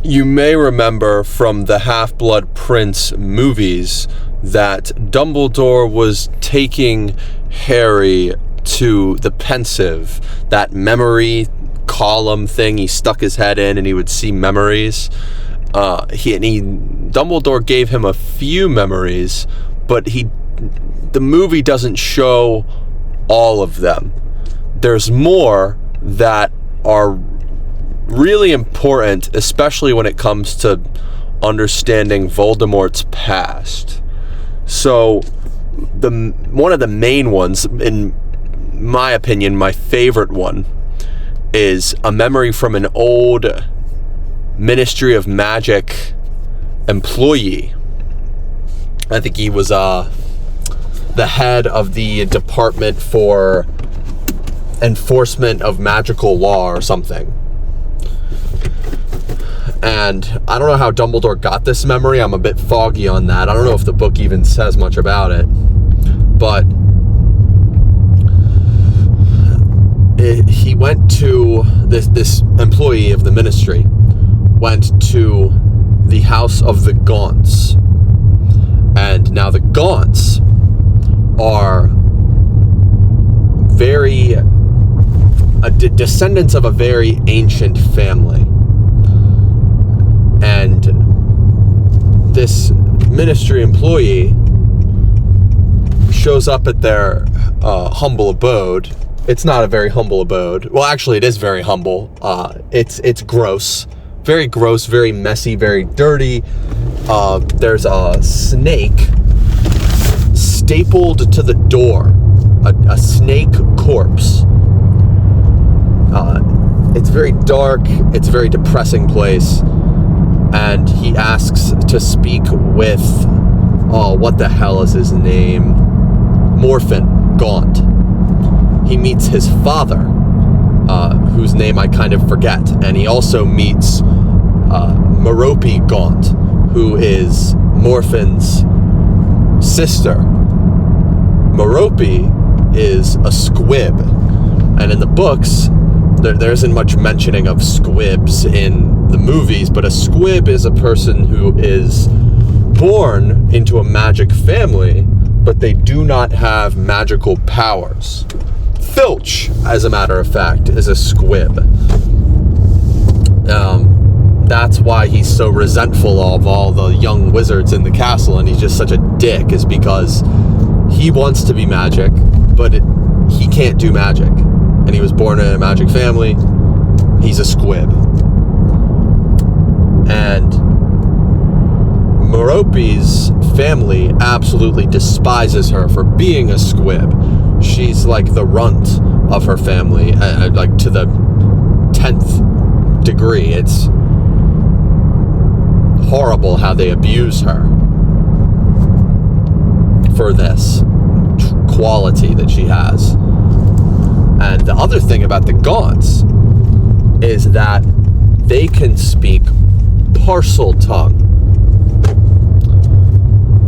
You may remember from the Half-Blood Prince movies that Dumbledore was taking Harry to the Pensieve, that memory column thing he stuck his head in and he would see memories. Dumbledore gave him a few memories, but the movie doesn't show all of them. There's more that are really important, especially when it comes to understanding Voldemort's past. So, one of the main ones, in my opinion, my favorite one, is a memory from an old Ministry of Magic employee. I think he was the head of the Department for Enforcement of Magical Law or something. And I don't know how Dumbledore got this memory. I'm a bit foggy on that. I don't know if the book even says much about it. But he went to, this employee of the ministry went to the house of the Gaunts. And now the Gaunts are descendants of a very ancient family. And this ministry employee shows up at their humble abode. It's not a very humble abode. Well, actually, it is very humble. It's gross. Very gross, very messy, very dirty. There's a snake stapled to the door. A snake corpse. It's very dark. It's a very depressing place. And he asks to speak with, what the hell is his name? Morphin Gaunt. He meets his father, whose name I kind of forget. And he also meets Merope Gaunt, who is Morphin's sister. Merope is a squib. And in the books, there isn't much mentioning of squibs in the movies, but a squib is a person who is born into a magic family, but they do not have magical powers. Filch, as a matter of fact, is a squib. That's why he's so resentful of all the young wizards in the castle, and he's just such a dick, is because he wants to be magic, but he can't do magic. And he was born in a magic family. He's a squib. And Merope's family absolutely despises her for being a squib. She's like the runt of her family, like to the 10th degree. It's horrible how they abuse her for this quality that she has. And the other thing about the Gaunts is that they can speak parcel tongue.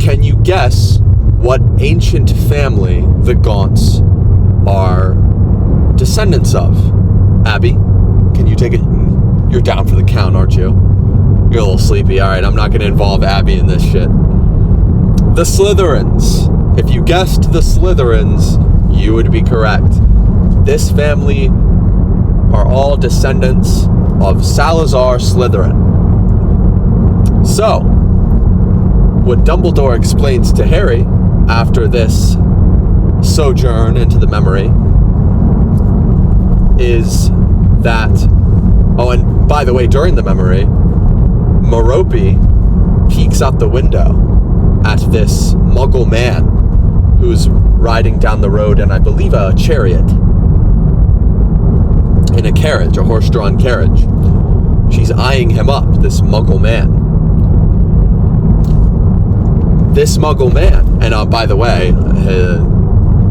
Can you guess what ancient family the Gaunts are descendants of? Abby, can you take it? You're down for the count, aren't you? You're a little sleepy. All right, I'm not going to involve Abby in this shit. The Slytherins. If you guessed the Slytherins, you would be correct. This family are all descendants of Salazar Slytherin. So, what Dumbledore explains to Harry after this sojourn into the memory is that, oh, and by the way, during the memory, Merope peeks out the window at this Muggle man who's riding down the road in, I believe, a chariot. In a carriage, a horse-drawn carriage. She's eyeing him up, this Muggle man. This Muggle man, and by the way,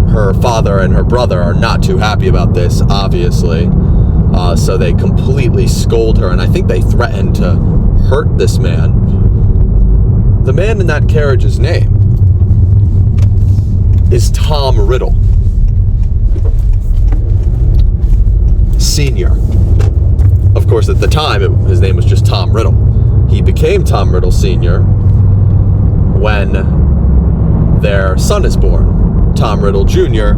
her father and her brother are not too happy about this, obviously. So they completely scold her, and I think they threaten to hurt this man. The man in that carriage's name is Tom Riddle. Senior. Of course, at the time, his name was just Tom Riddle. became Tom Riddle Sr. when their son is born, Tom Riddle Jr.,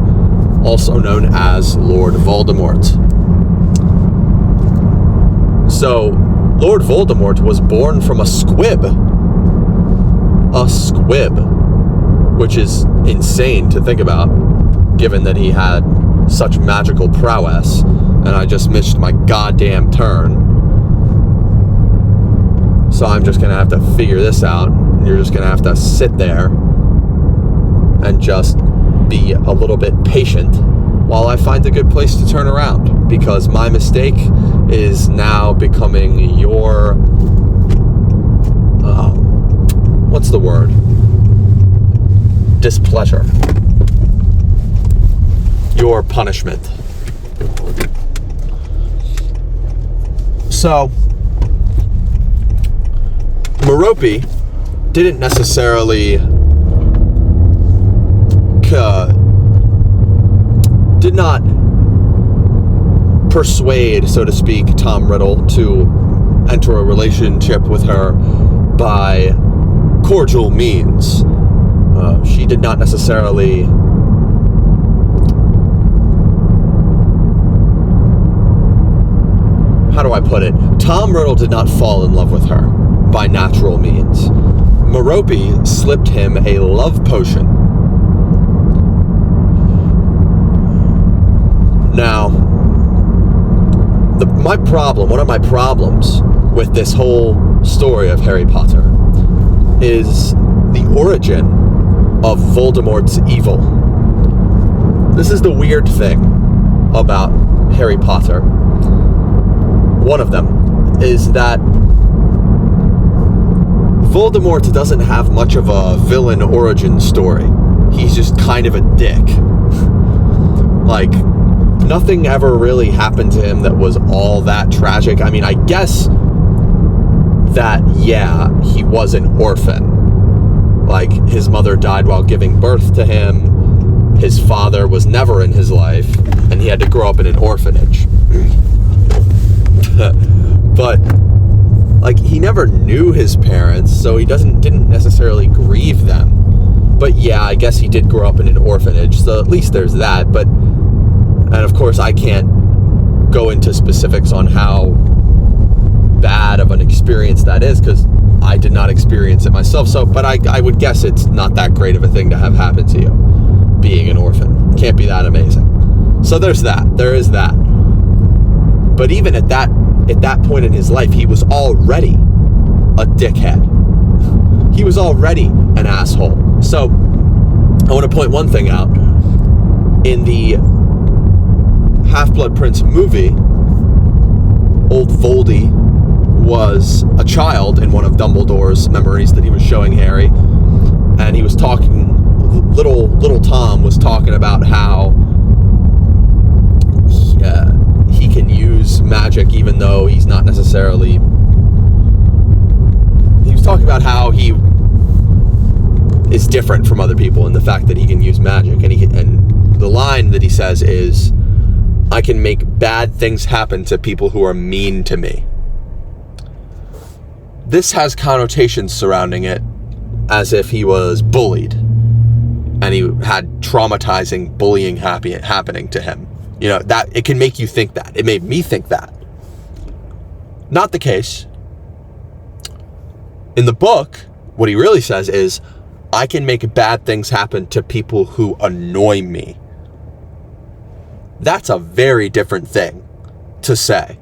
also known as Lord Voldemort. So, Lord Voldemort was born from a squib. A squib. Which is insane to think about, given that he had such magical prowess, and I just missed my goddamn turn. So I'm just gonna have to figure this out, and you're just gonna have to sit there and just be a little bit patient while I find a good place to turn around, because my mistake is now becoming your what's the word? Displeasure. Your punishment. So, Merope didn't necessarily did not persuade, so to speak, Tom Riddle to enter a relationship with her by cordial means. She did not necessarily how do I put it? Tom Riddle did not fall in love with her by natural means. Merope slipped him a love potion. Now, one of my problems with this whole story of Harry Potter is the origin of Voldemort's evil. This is the weird thing about Harry Potter. One of them is that Voldemort doesn't have much of a villain origin story. He's just kind of a dick. Like, nothing ever really happened to him that was all that tragic. I mean, I guess that, yeah, he was an orphan. Like, his mother died while giving birth to him. His father was never in his life, and he had to grow up in an orphanage. But, like, he never knew his parents, so he didn't necessarily grieve them. But yeah, I guess he did grow up in an orphanage, so at least there's that. But, and of course, I can't go into specifics on how bad of an experience that is, because I did not experience it myself. So, but I would guess it's not that great of a thing to have happen to you, being an orphan. Can't be that amazing. So there's that. There is that. But even at that point in his life, he was already a dickhead. He was already an asshole. So I want to point one thing out. In the Half-Blood Prince movie, old Voldy was a child in one of Dumbledore's memories that he was showing Harry, and he was talking, little Tom was talking about how he can use magic even though he's not necessarily, he was talking about how he is different from other people and the fact that he can use magic, and the line that he says is, "I can make bad things happen to people who are mean to me." This has connotations surrounding it as if he was bullied and he had traumatizing bullying happening to him. You know, that it can make you think that. It made me think that. Not the case. In the book, what he really says is, I can make bad things happen to people who annoy me. That's a very different thing to say.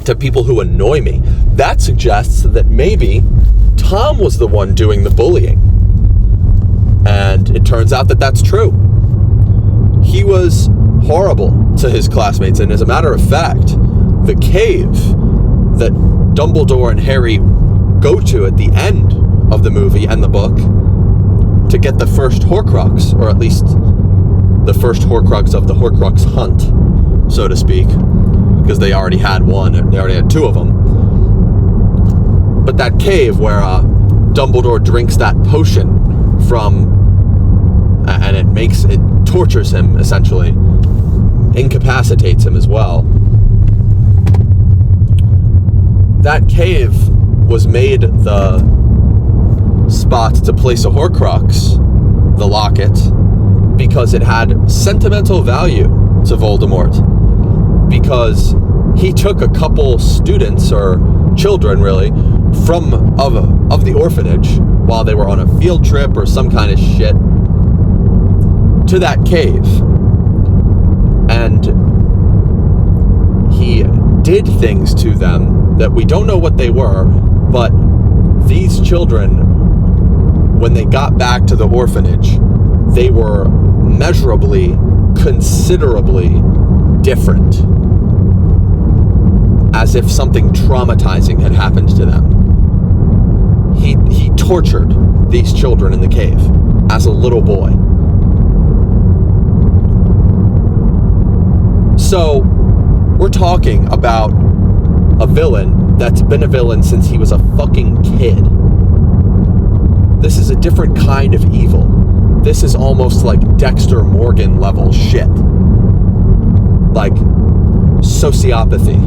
To people who annoy me. That suggests that maybe Tom was the one doing the bullying. And it turns out that that's true. He was horrible to his classmates, and as a matter of fact, the cave that Dumbledore and Harry go to at the end of the movie and the book to get the first Horcrux, or at least the first Horcrux of the Horcrux hunt, so to speak, because they already had one, and they already had two of them. But that cave where Dumbledore drinks that potion from, and it tortures him, essentially, incapacitates him as well. That cave was made the spot to place a Horcrux, the locket, because it had sentimental value to Voldemort. Because he took a couple students, or children really, of the orphanage while they were on a field trip or some kind of shit to that cave. And he did things to them that we don't know what they were, but these children, when they got back to the orphanage, they were measurably, considerably different, as if something traumatizing had happened to them. He tortured these children in the cave as a little boy. So we're talking about a villain that's been a villain since he was a fucking kid. This is a different kind of evil. This is almost like Dexter Morgan level shit. Like sociopathy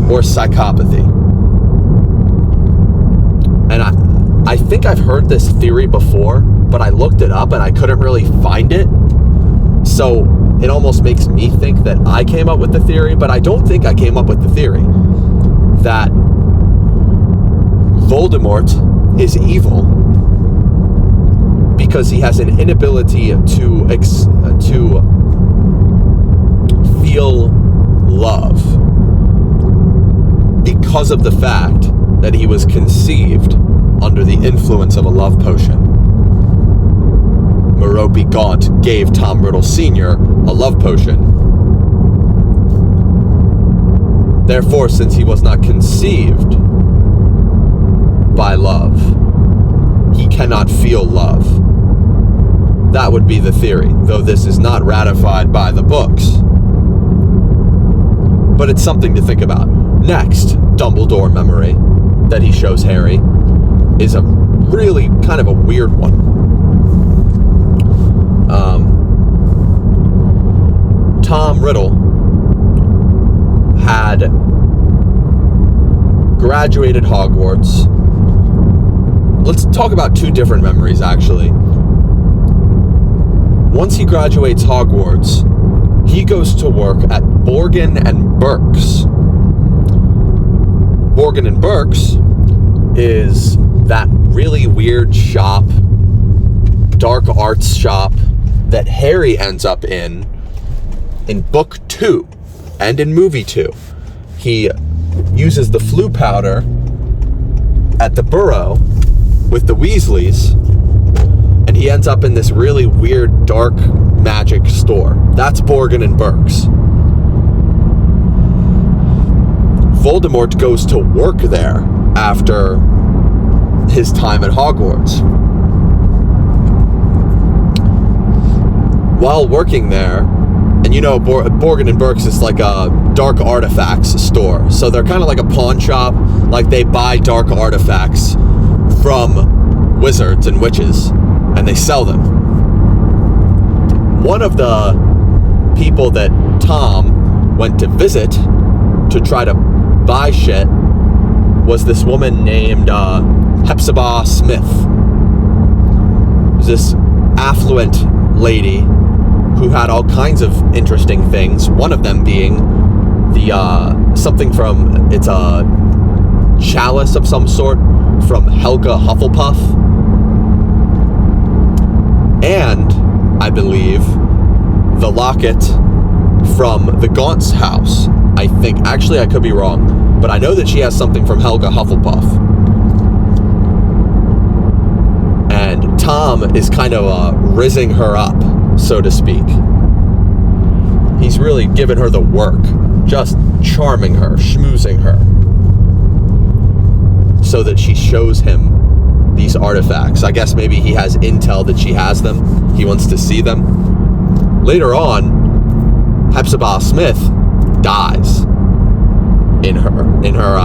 or psychopathy. And I think I've heard this theory before, but I looked it up and I couldn't really find it. So it almost makes me think that I came up with the theory, but I don't think I came up with the theory that Voldemort is evil because he has an inability to feel love because of the fact that he was conceived under the influence of a love potion. Merope Gaunt gave Tom Riddle Sr. a love potion. Therefore, since he was not conceived by love, he cannot feel love. That would be the theory, though this is not ratified by the books. But it's something to think about. Next Dumbledore memory that he shows Harry is a really kind of a weird one. Tom Riddle had graduated Hogwarts. Let's talk about two different memories, actually. Once he graduates Hogwarts, he goes to work at Borgin and Burke's. Borgin and Burke's is that really weird shop, dark arts shop, that Harry ends up in book 2 and in movie 2. He uses the flu powder at the Burrow with the Weasleys, and he ends up in this really weird dark magic store. That's Borgin and Burke's. Voldemort goes to work there after his time at Hogwarts. While working there, and you know, Borgin and Burke's is like a dark artifacts store. So they're kind of like a pawn shop. Like they buy dark artifacts from wizards and witches, and they sell them. One of the people that Tom went to visit to try to buy shit was this woman named Hepzibah Smith. It was this affluent lady who had all kinds of interesting things. One of them being the something from, it's a chalice of some sort from Helga Hufflepuff, and I believe the locket from the Gaunt's house. I think, actually I could be wrong, but I know that she has something from Helga Hufflepuff. And Tom is kind of rizzing her up, so to speak. He's really giving her the work, just charming her, schmoozing her, so that she shows him these artifacts. I guess maybe he has intel that she has them. He wants to see them. Later on, Hepzibah Smith dies in her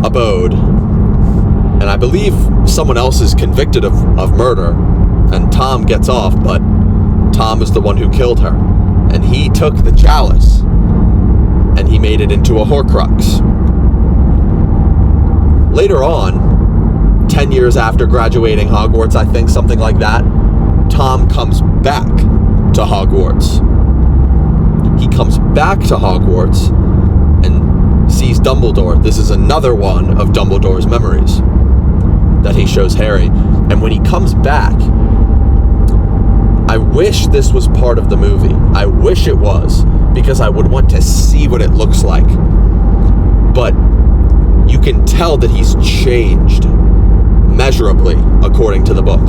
abode. And I believe someone else is convicted of murder, and Tom gets off, but Tom is the one who killed her. And he took the chalice and he made it into a Horcrux. Later on, 10 years after graduating Hogwarts, I think, something like that, Tom comes back to Hogwarts. He comes back to Hogwarts and sees Dumbledore. This is another one of Dumbledore's memories that he shows Harry. And when he comes back, I wish this was part of the movie. I wish it was, because I would want to see what it looks like. But you can tell that he's changed measurably, according to the book.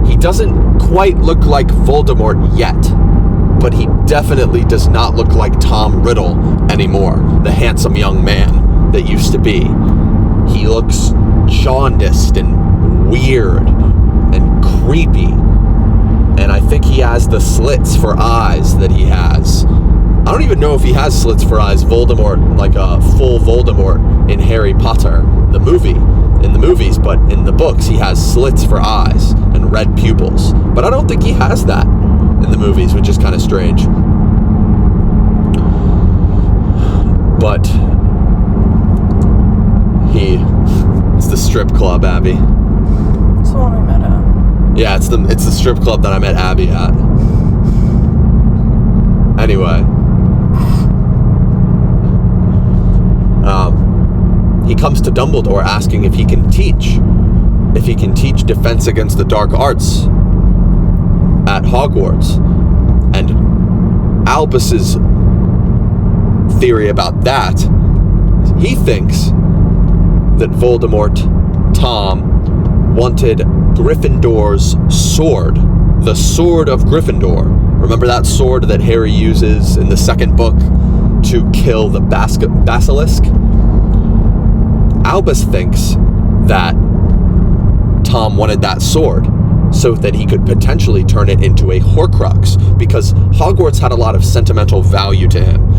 He doesn't quite look like Voldemort yet, but he definitely does not look like Tom Riddle anymore, the handsome young man that used to be. He looks jaundiced and weird and creepy, and I think he has the slits for eyes that he has. I don't even know if he has slits for eyes, Voldemort, like a full Voldemort in Harry Potter, in the movies, but in the books he has slits for eyes and red pupils. But I don't think he has that in the movies, which is kind of strange. But it's the strip club, Abby. It's the one we met at. Yeah, it's the strip club that I met Abby at. Anyway. He comes to Dumbledore asking if he can teach Defense Against the Dark Arts at Hogwarts. And Albus's theory about that, he thinks that Voldemort, Tom, wanted Gryffindor's sword, the sword of Gryffindor. Remember that sword that Harry uses in the second book to kill the basilisk? Albus thinks that Tom wanted that sword so that he could potentially turn it into a Horcrux, because Hogwarts had a lot of sentimental value to him.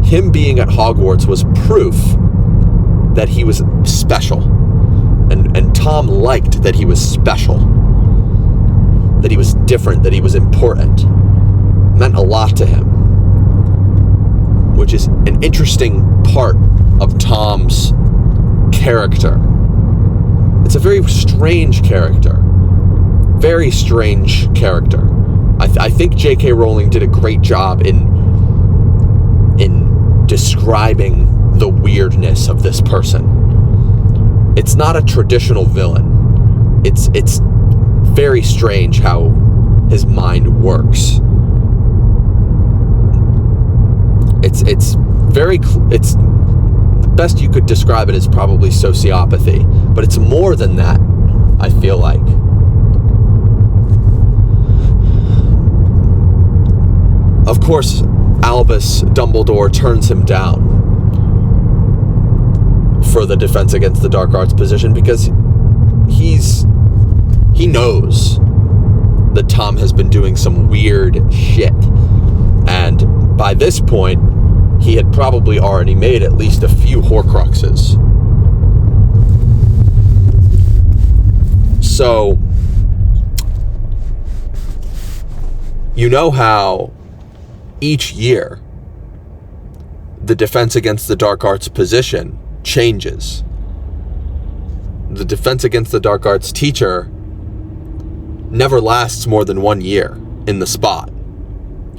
Him being at Hogwarts was proof that he was special. And Tom liked that he was special, that he was different, that he was important. It meant a lot to him, which is an interesting part of Tom's character. It's a very strange character. Very strange character. I think J.K. Rowling did a great job in describing the weirdness of this person. It's not a traditional villain. It's very strange how his mind works. It's the best you could describe it is probably sociopathy, but it's more than that, I feel like. Of course, Albus Dumbledore turns him down for the Defense Against the Dark Arts position because he knows that Tom has been doing some weird shit. And by this point, he had probably already made at least a few Horcruxes. So, you know how each year the Defense Against the Dark Arts position changes. The Defense Against the Dark Arts teacher never lasts more than 1 year in the spot.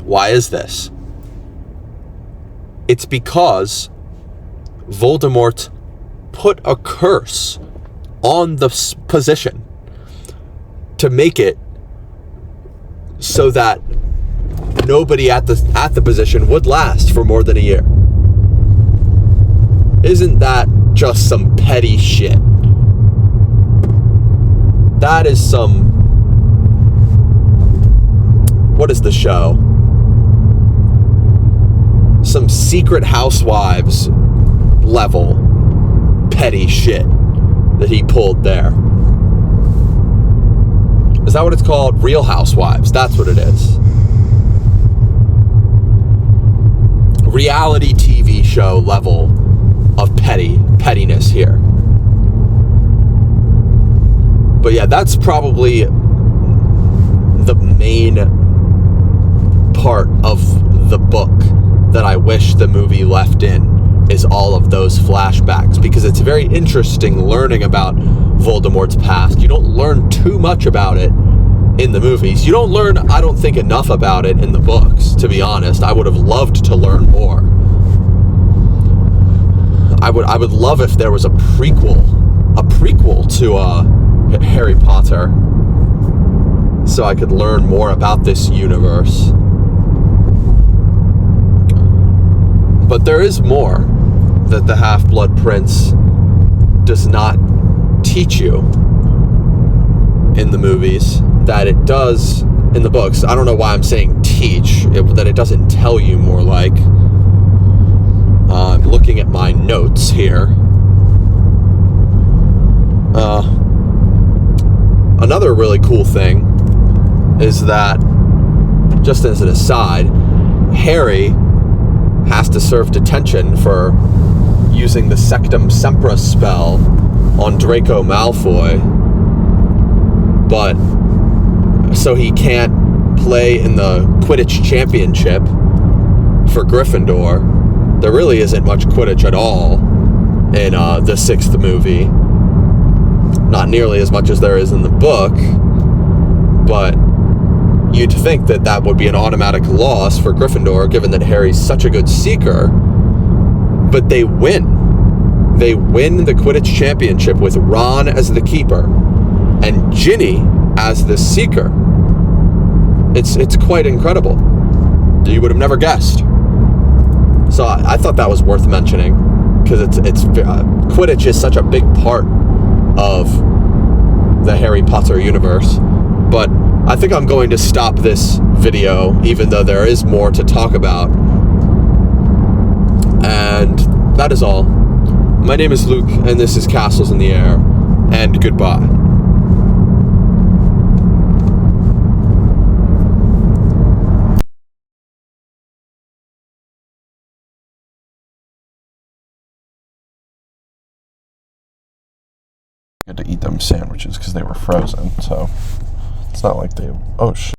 Why is this? It's because Voldemort put a curse on the position to make it so that nobody at the position would last for more than a year. Isn't that just some petty shit? That is some... What is the show? Some Secret Housewives level petty shit that he pulled there. Is that what it's called? Real Housewives. That's what it is. Reality TV show level of pettiness here. But yeah, that's probably the main part of the book that I wish the movie left in is all of those flashbacks, because it's very interesting learning about Voldemort's past. You don't learn too much about it in the movies. You don't learn, I don't think, enough about it in the books, to be honest. I would have loved to learn more. I would love if there was a prequel to Harry Potter, so I could learn more about this universe. But there is more that the Half-Blood Prince does not teach you in the movies that it does in the books. I don't know why I'm saying teach, that it doesn't tell you, more like. I'm looking at my notes here. Another really cool thing is that, just as an aside, Harry has to serve detention for using the Sectum Sempra spell on Draco Malfoy, but so he can't play in the Quidditch Championship for Gryffindor. There really isn't much Quidditch at all in the 6th movie. Not nearly as much as there is in the book, but you'd think that that would be an automatic loss for Gryffindor, given that Harry's such a good seeker. But they win. They win the Quidditch Championship with Ron as the keeper and Ginny as the seeker. It's quite incredible. You would have never guessed. So I thought that was worth mentioning, because it's Quidditch is such a big part of the Harry Potter universe. But I think I'm going to stop this video, even though there is more to talk about. And that is all. My name is Luke, and this is Castles in the Air, and goodbye. Had to eat them sandwiches because they were frozen, so it's not like they, oh shit.